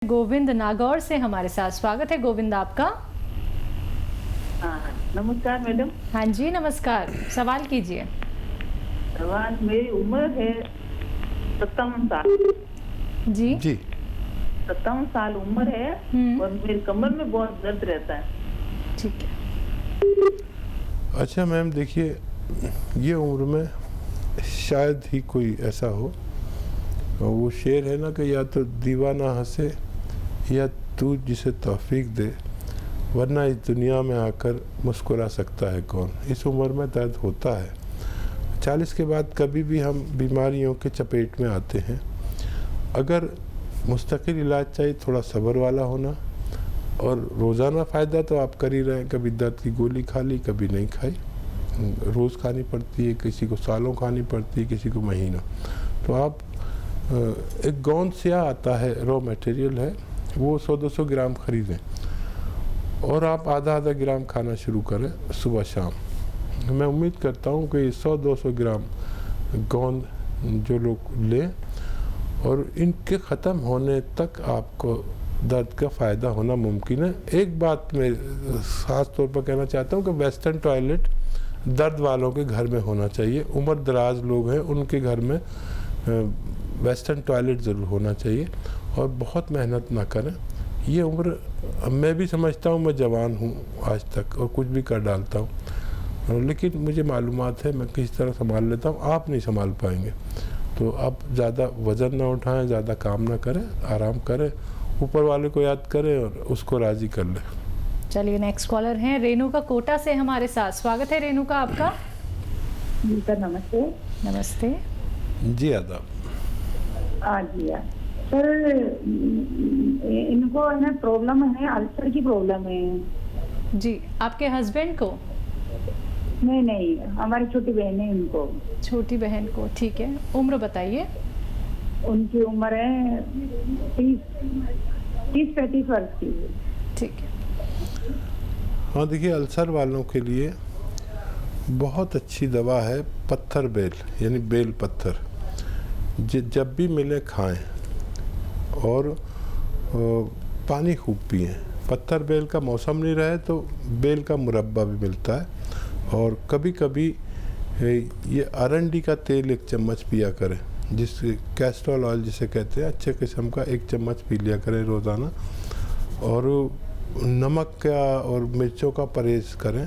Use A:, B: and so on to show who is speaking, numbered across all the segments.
A: गोविंद नागौर से हमारे साथ। स्वागत है गोविंद आपका।
B: नमस्कार मैडम।
A: हाँ जी नमस्कार, सवाल कीजिए।
B: सवाल, मेरी उम्र है 57 साल।
A: जी
B: 57 साल उम्र है और मेरी कमर में बहुत दर्द रहता है।
A: ठीक है।
C: अच्छा मैम, देखिए ये उम्र में शायद ही कोई ऐसा हो, वो शेर है ना कि या तो दीवाना हंसे या तू जिसे तौफीक दे, वरना इस दुनिया में आकर मुस्कुरा सकता है कौन। इस उम्र में दर्द होता है। 40 के बाद कभी भी हम बीमारियों के चपेट में आते हैं। अगर मुस्तकिल इलाज चाहिए, थोड़ा सब्र वाला होना, और रोज़ाना फ़ायदा तो आप कर ही रहे हैं। कभी दर्द की गोली खा ली, कभी नहीं खाई, रोज़ खानी पड़ती है, किसी को सालों खानी पड़ती है, किसी को महीनों। तो आप एक गोंद स्याह आता है, रॉ मटेरियल है, वो 100-200 ग्राम ख़रीदें और आप आधा ग्राम खाना शुरू करें सुबह शाम। मैं उम्मीद करता हूँ कि 100-200 ग्राम गोंद जो लोग लें, और इनके ख़त्म होने तक आपको दर्द का फ़ायदा होना मुमकिन है। एक बात मैं ख़ास तौर पर कहना चाहता हूँ कि वेस्टर्न टॉयलेट दर्द वालों के घर में होना चाहिए। उम्र दराज लोग हैं, उनके घर में वेस्टर्न टॉयलेट ज़रूर होना चाहिए, और बहुत मेहनत ना करें। ये उम्र, मैं भी समझता हूँ मैं जवान हूँ आज तक और कुछ भी कर डालता हूँ, लेकिन मुझे मालूमात है मैं किस तरह संभाल लेता हूँ, आप नहीं संभाल पाएंगे। तो आप ज़्यादा वज़न ना उठाएं, ज़्यादा काम ना करें, आराम करें, ऊपर वाले को याद करें और उसको राज़ी कर लें।
A: चलिए नेक्स्ट कॉलर हैं रेणुका कोटा से हमारे साथ। स्वागत है रेणुका आपका।
B: जी सर नमस्ते।
A: नमस्ते
C: जी आदाब।
B: जी सर, इनको है ना प्रॉब्लम है, अल्सर की प्रॉब्लम है।
A: जी, आपके हस्बैंड को?
B: नहीं, हमारी छोटी बहन है उनको।
A: छोटी बहन को, ठीक है। उम्र बताइए।
B: उनकी उम्र है 30-35 वर्ष की।
A: ठीक है।
C: हाँ देखिए, अल्सर वालों के लिए बहुत अच्छी दवा है पत्थर बेल, यानी बेल पत्थर। जब भी मिले खाएं और पानी खूब पिएं। पत्थर बेल का मौसम नहीं रहे तो बेल का मुरब्बा भी मिलता है, और कभी कभी ये अरंडी का तेल 1 चम्मच पिया करें, जिससे कैस्ट्रोल ऑयल जिसे कहते हैं, अच्छे किस्म का 1 चम्मच पी लिया करें रोज़ाना। और नमक का और मिर्चों का परहेज़ करें।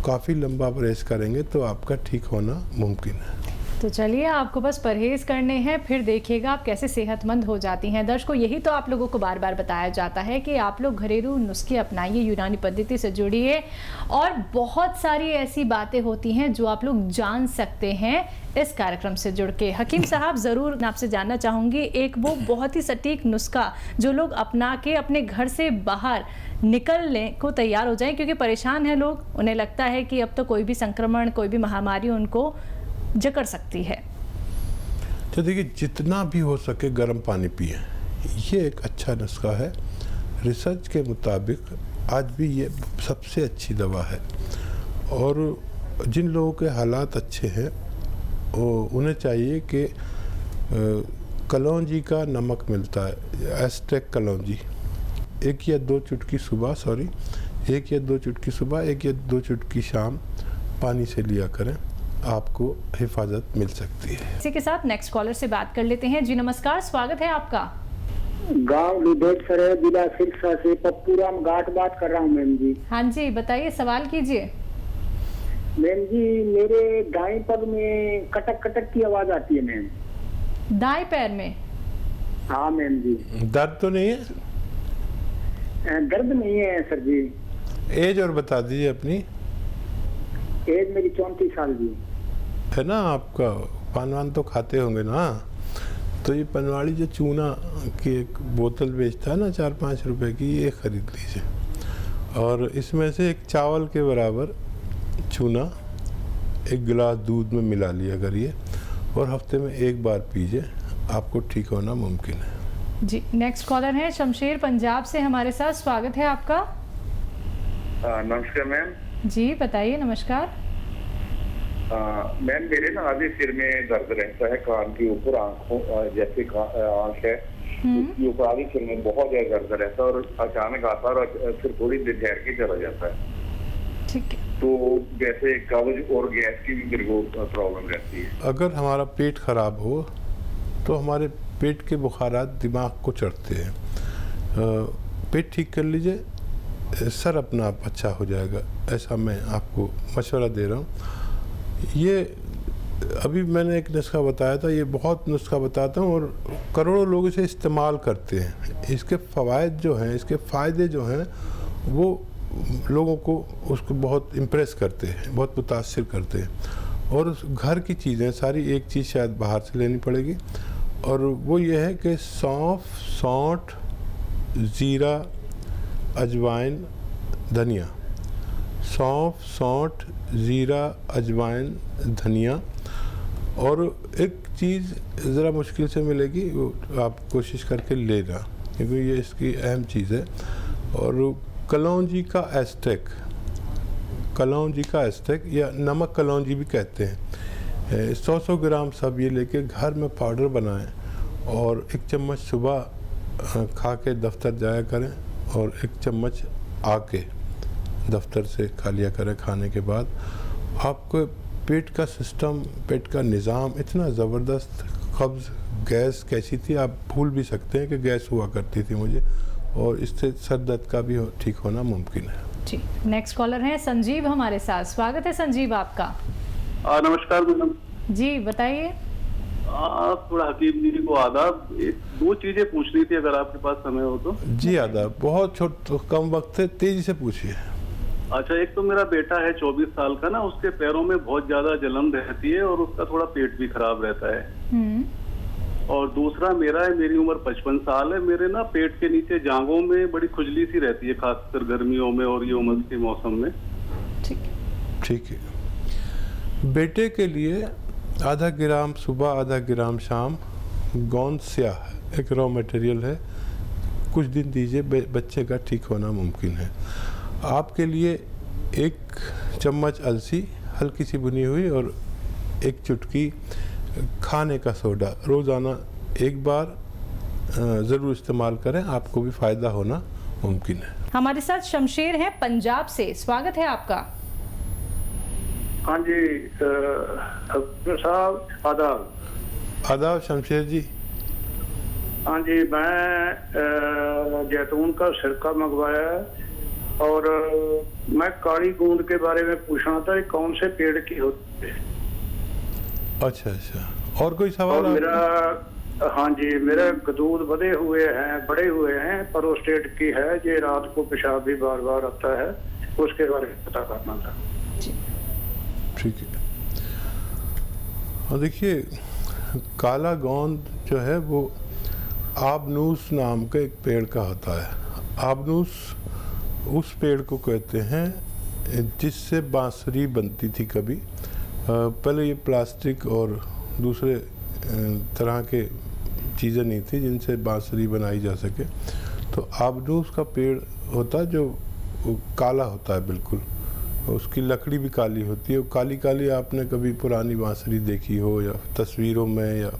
C: काफ़ी लंबा परहेज़ करेंगे तो आपका ठीक होना मुमकिन है।
A: तो चलिए, आपको बस परहेज़ करने हैं, फिर देखिएगा आप कैसे सेहतमंद हो जाती हैं। दर्शकों, यही तो आप लोगों को बार बार बताया जाता है कि आप लोग घरेलू नुस्खे अपनाइए, यूनानी पद्धति से जुड़िए, और बहुत सारी ऐसी बातें होती हैं जो आप लोग जान सकते हैं इस कार्यक्रम से जुड़ के। हकीम साहब, ज़रूर आपसे जानना चाहूँगी एक वो बहुत ही सटीक नुस्खा जो लोग अपना के अपने घर से बाहर निकलने को तैयार हो जाएं, क्योंकि परेशान हैं लोग। उन्हें लगता है कि अब तो कोई भी संक्रमण, कोई भी महामारी उनको जकड़ सकती है।
C: तो देखिए, जितना भी हो सके गर्म पानी पिए, ये एक अच्छा नुस्खा है। रिसर्च के मुताबिक आज भी ये सबसे अच्छी दवा है। और जिन लोगों के हालात अच्छे हैं उन्हें चाहिए कि कलौंजी का नमक मिलता है, एस्टेक कलौंजी, 1 या 2 चुटकी सुबह, 1 या 2 चुटकी सुबह, 1 या 2 चुटकी शाम पानी से लिया करें, आपको हिफाजत मिल सकती है।
A: इसी के साथ नेक्स्ट कॉलर से बात कर लेते हैं। जी नमस्कार, स्वागत है आपका।
D: गांव विदेशर है, जिला सिरसा से पप्पूराम घाट बात कर रहा हूँ मैम जी।
A: हाँ जी बताइए, सवाल कीजिए।
D: मैम जी, मेरे दाएं पग में कटक कटक की आवाज आती है मैम।
A: दाएं पैर में?
D: हाँ मैम जी।
C: दर्द तो नहीं है?
D: दर्द नहीं है सर जी।
C: एज और बता दीजिए अपनी।
D: एज मेरी 34 साल जी
C: है ना। आपका पान वान तो खाते होंगे ना, तो ये पनवाड़ी जो चूना की एक बोतल बेचता है ना 4-5 रुपए की, ये ख़रीद लीजिए, और इसमें से एक चावल के बराबर चूना 1 गिलास दूध में मिला लिया करिए, और हफ्ते में 1 बार पीजिए, आपको ठीक होना मुमकिन है।
A: जी नेक्स्ट कॉलर है शमशेर पंजाब से हमारे साथ। स्वागत है आपका।
E: नमस्कार मैम।
A: जी बताइए। नमस्कार
E: मैम, मेरे ना आधे सिर में दर्द रहता है, कान के ऊपर, आंखों जैसे आंख है, उसकी ऊपरी सिर में बहुत ज्यादा दर्द रहता है और अचानक आता है और फिर थोड़ी देर ठहर के चला जाता है।
A: ठीक है।
E: तो जैसे कब्ज और गैस की भी मेरे को प्रॉब्लम रहती है।
C: अगर हमारा पेट खराब हो तो हमारे पेट के बुखारात दिमाग को चढ़ते हैं। पेट ठीक कर लीजिए, सर अपना आप अच्छा हो जाएगा, ऐसा मैं आपको मशवरा दे रहा हूँ। ये अभी मैंने एक नुस्खा बताया था, ये बहुत नुस्खा बताता हूँ और करोड़ों लोग इसे इस्तेमाल करते हैं। इसके फ़वाइद जो हैं, इसके फ़ायदे जो हैं, वो लोगों को उसको बहुत इम्प्रेस करते हैं, बहुत मुतासिर करते हैं। और उस घर की चीज़ें सारी, एक चीज़ शायद बाहर से लेनी पड़ेगी, और वो ये है कि सौंफ, सौंठ, ज़ीरा, अजवाइन, धनिया। सौंफ, सौंठ, ज़ीरा, अजवाइन, धनिया। और एक चीज़ ज़रा मुश्किल से मिलेगी, वो आप कोशिश करके लेना, क्योंकि ये इसकी अहम चीज़ है। और कलौंजी का एस्टेक, कलौंजी का एस्टेक या नमक कलौंजी भी कहते हैं, 100 ग्राम सब ये लेके घर में पाउडर बनाएं और 1 चम्मच सुबह खा के दफ्तर जाया करें और 1 चम्मच आके दफ्तर से खा लिया करें खाने के बाद। आपको पेट का सिस्टम, पेट का निज़ाम इतना ज़बरदस्त, कब्ज़, गैस कैसी थी आप भूल भी सकते हैं कि गैस हुआ करती थी मुझे, और इससे सर दर्द का भी ठीक होना मुमकिन है। जी,
A: नेक्स्ट कॉलर हैं संजीव हमारे साथ। स्वागत है संजीव आपका।
F: नमस्कार मैडम
A: जी, बताइए।
F: थोड़ा हकीम जी को आदाब। 2 चीजें पूछनी थी, अगर आपके पास समय हो तो।
C: जी आदाब, बहुत कम वक्त है, तेजी से पूछिए।
F: अच्छा, एक तो मेरा बेटा है 24 साल का ना, उसके पैरों में बहुत ज्यादा जलन रहती है और उसका थोड़ा पेट भी खराब रहता है। और दूसरा मेरा है, मेरी उम्र 55 साल है, मेरे ना पेट के नीचे जांघों में बड़ी खुजली सी रहती है, खासकर गर्मियों में और ये उमस के मौसम में।
C: ठीक है। बेटे के लिए आधा ग्राम सुबह, आधा ग्राम शाम गोंद स्याह एक रॉ मटेरियल है, कुछ दिन दीजिए, बच्चे का ठीक होना मुमकिन है। आपके लिए 1 चम्मच अलसी हल्की सी भुनी हुई और 1 चुटकी खाने का सोडा रोज़ाना 1 बार ज़रूर इस्तेमाल करें, आपको भी फ़ायदा होना मुमकिन है।
A: हमारे साथ शमशेर हैं पंजाब से। स्वागत है आपका।
D: हाँ जी साहब, आदाब।
C: आदाब शमशेर जी।
D: हाँ जी, मैं जैतून का सिरका मंगवाया है और मैं काली गूंद के बारे में पूछना था, ये कौन से पेड़ की होती है?
C: अच्छा, और कोई सवाल?
D: मेरा, हाँ जी, मेरे दूध बड़े हुए हैं, प्रोस्टेट की है, ये रात को पेशाब भी बार बार आता है, उसके बारे में पता करना था।
C: ठीक है। और देखिए, काला गोंद जो है वो आबनूस नाम का एक पेड़ का होता है। आबनूस उस पेड़ को कहते हैं जिससे बांसुरी बनती थी कभी। पहले ये प्लास्टिक और दूसरे तरह के चीज़ें नहीं थी जिनसे बांसुरी बनाई जा सके। तो आबनूस का पेड़ होता जो काला होता है बिल्कुल, उसकी लकड़ी भी काली होती है। काली काली आपने कभी पुरानी बांसुरी देखी हो या तस्वीरों में या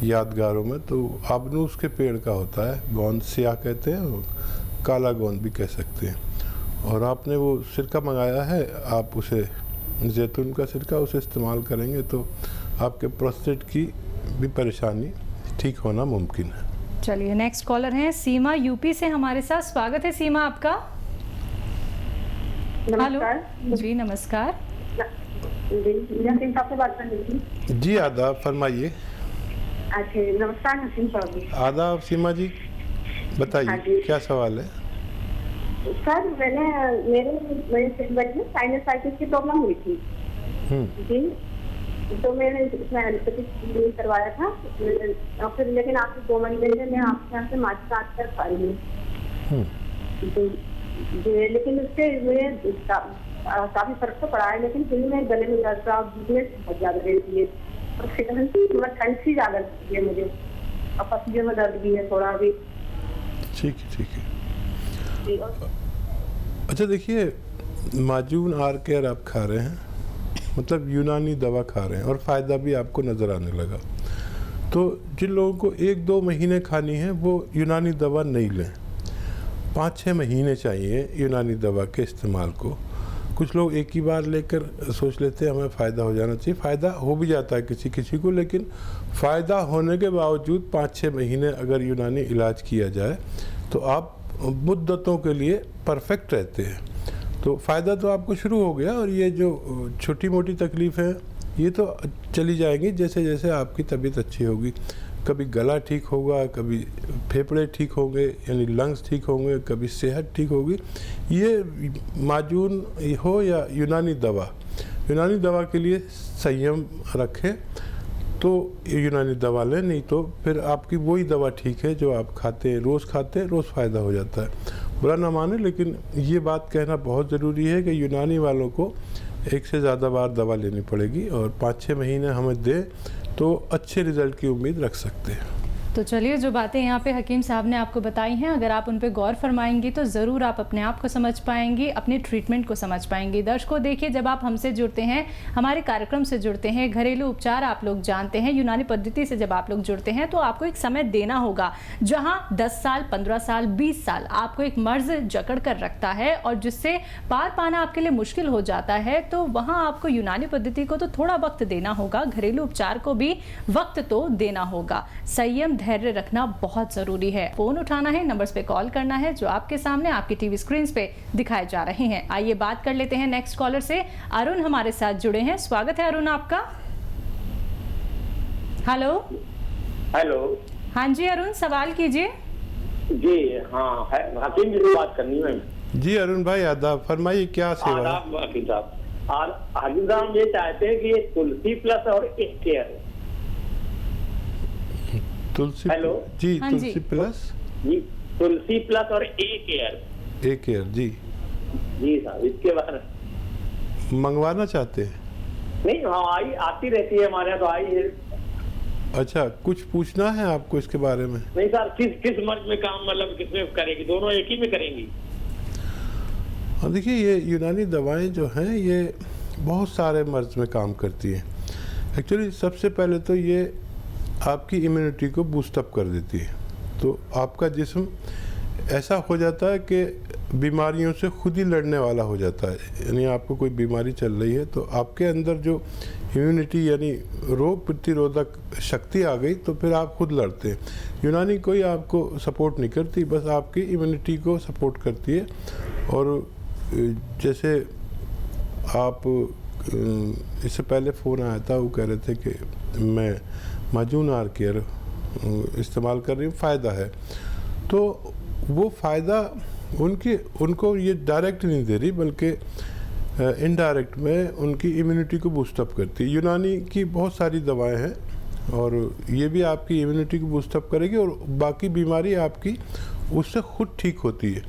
C: यादगारों में, तो आबनूस के पेड़ का होता है। गोंद स्याह कहते हैं और काला गोंद भी कह सकते हैं। और आपने वो सिरका मंगाया है, आप उसे जैतून का सिरका उसे इस्तेमाल करेंगे तो आपके प्रोस्टेट की भी परेशानी ठीक होना मुमकिन है।
A: चलिए, नेक्स्ट कॉलर हैं सीमा यूपी से हमारे साथ। स्वागत है सीमा आपका। हेलो जी, नमस्कार।
G: नसीम साहब से बात कर रही थी।
C: जी आदाब, फरमाइए।
G: अच्छा, नमस्कार नसीम साहब।
C: आदाब सीमा जी, बताइए क्या सवाल है?
G: सर, मेरे सिर में साइनसाइटिस की प्रॉब्लम हुई थी जी, तो मैंने इसमें एलोपैथिक करवाया था, फिर लेकिन आपके 2 महीने से मैं आपके यहाँ से मार्च कर पा रही हूँ, लेकिन उससे मुझे काफी फर्क तो पड़ा है, लेकिन फिर मैं गले में दर्द बहुत ज्यादा रहती है और ठंड सी ज्यादा लगती है मुझे, और पसीने में दर्द भी है थोड़ा भी।
C: ठीक है। अच्छा देखिए, माजून आर केयर आप खा रहे हैं, मतलब यूनानी दवा खा रहे हैं और फ़ायदा भी आपको नज़र आने लगा, तो जिन लोगों को 1-2 महीने खानी है वो यूनानी दवा नहीं लें, 5-6 महीने चाहिए यूनानी दवा के इस्तेमाल को। कुछ लोग एक ही बार लेकर सोच लेते हैं हमें फ़ायदा हो जाना चाहिए। फ़ायदा हो भी जाता है किसी किसी को, लेकिन फ़ायदा होने के बावजूद 5-6 महीने अगर यूनानी इलाज किया जाए तो आप मुद्दतों के लिए परफेक्ट रहते हैं। तो फ़ायदा तो आपको शुरू हो गया, और ये जो छोटी मोटी तकलीफ़ है ये तो चली जाएंगी जैसे जैसे आपकी तबीयत अच्छी होगी। कभी गला ठीक होगा, कभी फेफड़े ठीक होंगे यानी लंग्स ठीक होंगे, कभी सेहत ठीक होगी। ये माजून हो या यूनानी दवा के लिए संयम रखें तो यूनानी दवा लें, नहीं तो फिर आपकी वही दवा ठीक है जो आप खाते हैं, रोज़ फ़ायदा हो जाता है। बुरा ना माने, लेकिन ये बात कहना बहुत ज़रूरी है कि यूनानी वालों को एक से ज़्यादा बार दवा लेनी पड़ेगी, और 5-6 महीने हमें दें तो अच्छे रिज़ल्ट की उम्मीद रख सकते हैं।
A: तो चलिए, जो बातें यहाँ पे हकीम साहब ने आपको बताई हैं, अगर आप उन पे गौर फरमाएंगी तो ज़रूर आप अपने आप को समझ पाएंगी, अपने ट्रीटमेंट को समझ पाएंगी। दर्शकों देखिए, जब आप हमसे जुड़ते हैं, हमारे कार्यक्रम से जुड़ते हैं, घरेलू उपचार आप लोग जानते हैं, यूनानी पद्धति से जब आप लोग जुड़ते हैं तो आपको एक समय देना होगा जहाँ 10 साल, 15 साल, 20 साल आपको एक मर्ज जकड़ कर रखता है और जिससे पार पाना आपके लिए मुश्किल हो जाता है, तो वहाँ आपको यूनानी पद्धति को तो थोड़ा वक्त देना होगा, घरेलू उपचार को भी वक्त तो देना होगा। संयम, धैर्य रखना बहुत जरूरी है। फोन उठाना है, नंबर्स पे कॉल करना है जो आपके सामने आपकी टीवी स्क्रीन पे दिखाए जा रहे हैं। आइए बात कर लेते हैं नेक्स्ट कॉलर से। अरुण हमारे साथ जुड़े हैं, स्वागत है अरुण आपका। हेलो हाँ जी अरुण, सवाल कीजिए।
H: जी हाँ, हकीम जी से बात करनी है।
C: जी अरुण भाई आदाब, फरमाइए क्या सेवा है।
H: हकीम साहब ये चाहते हैं कि ये तुलसी प्लस और एक केयर।
C: तुलसी,
H: हेलो
C: जी
A: हाँ
C: तुलसी
A: जी।
C: प्लस,
H: जी तुलसी प्लस और एक केयर।
C: जी
H: जी साहब, इसके बारे में
C: मंगवाना चाहते हैं?
H: नहीं, हाँ आती रहती है हमारे यहाँ, तो आई है।
C: अच्छा, कुछ पूछना है आपको इसके बारे में?
H: नहीं सर, किस मर्ज में काम, मतलब किसमें करेगी? दोनों एक ही में करेंगी?
C: हाँ देखिए, ये यूनानी दवाएं जो हैं ये बहुत सारे मर्ज में काम करती हैं। एक्चुअली सबसे पहले तो ये आपकी इम्यूनिटी को बूस्टअप कर देती है, तो आपका जिस्म ऐसा हो जाता है कि बीमारियों से खुद ही लड़ने वाला हो जाता है। यानी आपको कोई बीमारी चल रही है तो आपके अंदर जो इम्यूनिटी यानी रोग प्रतिरोधक शक्ति आ गई तो फिर आप खुद लड़ते हैं। यूनानी कोई आपको सपोर्ट नहीं करती, बस आपकी इम्यूनिटी को सपोर्ट करती है। और जैसे आप इससे पहले फ़ोन आया था, वो कह रहे थे कि मैं माजून आर केयर इस्तेमाल कर रही हूँ, फ़ायदा है। तो वो फ़ायदा उनको ये डायरेक्ट नहीं दे रही, बल्कि इनडायरेक्ट में उनकी इम्यूनिटी को बूस्टअप करती है। यूनानी की बहुत सारी दवाएं हैं और ये भी आपकी इम्यूनिटी को बूस्टअप करेगी और बाकी बीमारी आपकी उससे खुद ठीक होती है।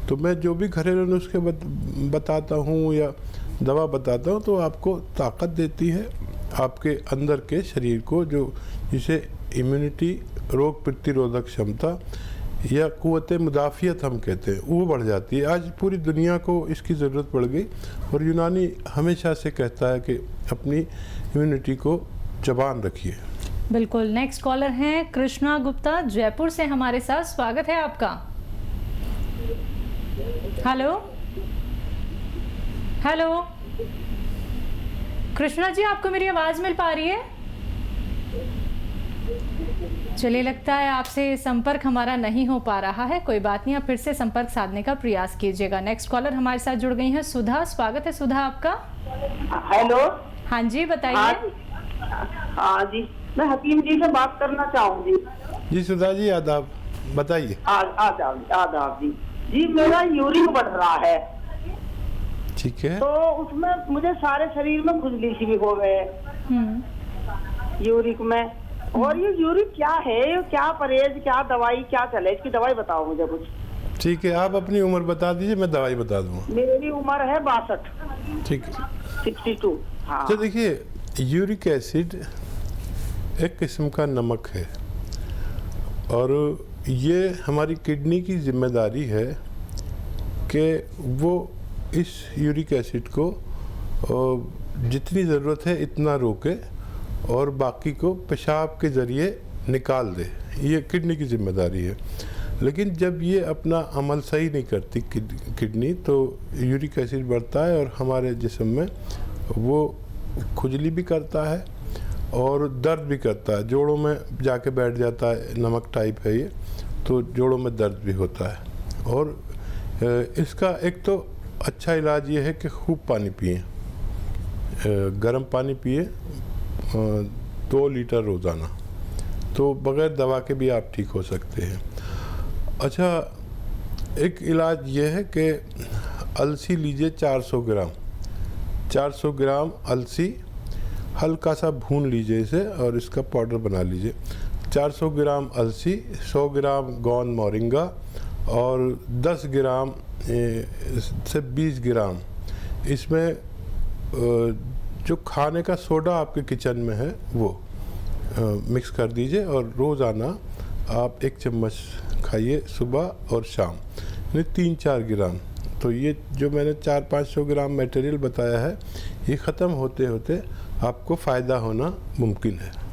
C: तो मैं जो भी घरेलू नुस्खे बताता हूँ या दवा बताता हूँ तो आपको ताकत देती है, आपके अंदर के शरीर को, जो जिसे इम्यूनिटी, रोग प्रतिरोधक क्षमता या क़ुव्वत मुदाफ़ियत हम कहते हैं, वो बढ़ जाती है। आज पूरी दुनिया को इसकी ज़रूरत पड़ गई और यूनानी हमेशा से कहता है कि अपनी इम्यूनिटी को जबान रखिए।
A: बिल्कुल। नेक्स्ट कॉलर हैं कृष्णा गुप्ता जयपुर से हमारे साथ, स्वागत है आपका। हेलो हेलो कृष्णा जी, आपको मेरी आवाज मिल पा रही है? चलिए, लगता है आपसे संपर्क हमारा नहीं हो पा रहा है। कोई बात नहीं, आप फिर से संपर्क साधने का प्रयास कीजिएगा। नेक्स्ट कॉलर हमारे साथ जुड़ गई हैं सुधा, स्वागत है सुधा आपका।
G: हेलो
A: हाँ जी, बताइए।
G: हाँ जी, मैं हकीम जी से बात करना चाहूंगी।
C: जी सुधा जी, आदाब, बताइए।
G: आदाब जी। जी मेरा यूरिक बढ़ रहा है,
C: ठीक है।
G: तो उसमें मुझे सारे शरीर में खुजली सी भी हो गए यूरिक में। और ये यूरिक क्या है, क्या परहेज, क्या दवाई, क्या चले? इसकी दवाई बताओ मुझे कुछ।
C: ठीक है, आप अपनी उम्र बता दीजिए, मैं दवाई बता दूँगा।
G: मेरी उम्र है 62।
C: ठीक है,
G: 62। हाँ।
C: तो देखिए, यूरिक एसिड एक किस्म का नमक है और ये हमारी किडनी की जिम्मेदारी है कि वो इस यूरिक एसिड को जितनी ज़रूरत है इतना रोके और बाकी को पेशाब के ज़रिए निकाल दे, ये किडनी की जिम्मेदारी है। लेकिन जब ये अपना अमल सही नहीं करती किडनी, तो यूरिक एसिड बढ़ता है और हमारे जिस्म में वो खुजली भी करता है और दर्द भी करता है, जोड़ों में जाके बैठ जाता है, नमक टाइप है ये, तो जोड़ों में दर्द भी होता है। और इसका एक तो अच्छा इलाज ये है कि खूब पानी पिए, गर्म पानी पिए 2 लीटर रोज़ाना, तो बग़ैर दवा के भी आप ठीक हो सकते हैं। अच्छा, एक इलाज ये है कि अलसी लीजिए 400 ग्राम, 400 ग्राम अलसी हल्का सा भून लीजिए इसे और इसका पाउडर बना लीजिए। 400 ग्राम अलसी, 100 ग्राम गोंद मोरिंगा और 10 ग्राम से 20 ग्राम इसमें जो खाने का सोडा आपके किचन में है वो मिक्स कर दीजिए और रोज़ाना आप 1 चम्मच खाइए सुबह और शाम, यानी 3-4 ग्राम। तो ये जो मैंने 400-500 ग्राम मटेरियल बताया है, ये ख़त्म होते होते आपको फ़ायदा होना मुमकिन है।